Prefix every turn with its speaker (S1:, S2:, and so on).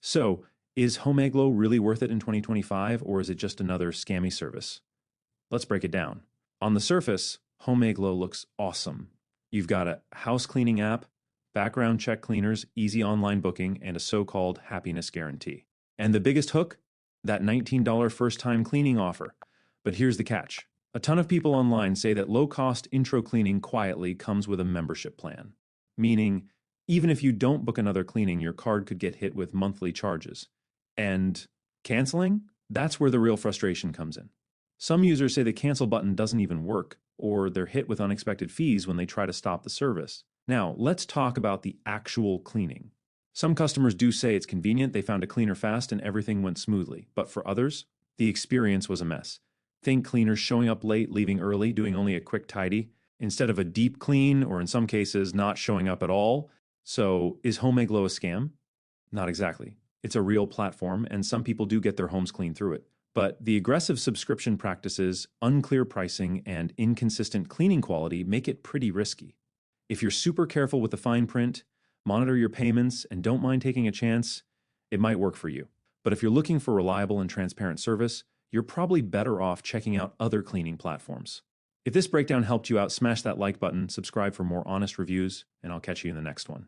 S1: So, is Homeaglow really worth it in 2025, or is it just another scammy service? Let's break it down. On the surface, Homeaglow looks awesome. You've got a house cleaning app, background check cleaners, easy online booking, and a so-called happiness guarantee. And the biggest hook? That $19 first-time cleaning offer. But here's the catch. A ton of people online say that low-cost intro cleaning quietly comes with a membership plan. Meaning, even if you don't book another cleaning, your card could get hit with monthly charges. And canceling? That's where the real frustration comes in. Some users say the cancel button doesn't even work, or they're hit with unexpected fees when they try to stop the service. Now, let's talk about the actual cleaning. Some customers do say it's convenient, they found a cleaner fast and everything went smoothly. But for others, the experience was a mess. Think cleaners showing up late, leaving early, doing only a quick tidy, instead of a deep clean, or in some cases, not showing up at all. So, is Homeaglow a scam? Not exactly. It's a real platform, and some people do get their homes cleaned through it. But the aggressive subscription practices, unclear pricing, and inconsistent cleaning quality make it pretty risky. If you're super careful with the fine print, monitor your payments, and don't mind taking a chance, it might work for you. But if you're looking for reliable and transparent service, you're probably better off checking out other cleaning platforms. If this breakdown helped you out, smash that like button, subscribe for more honest reviews, and I'll catch you in the next one.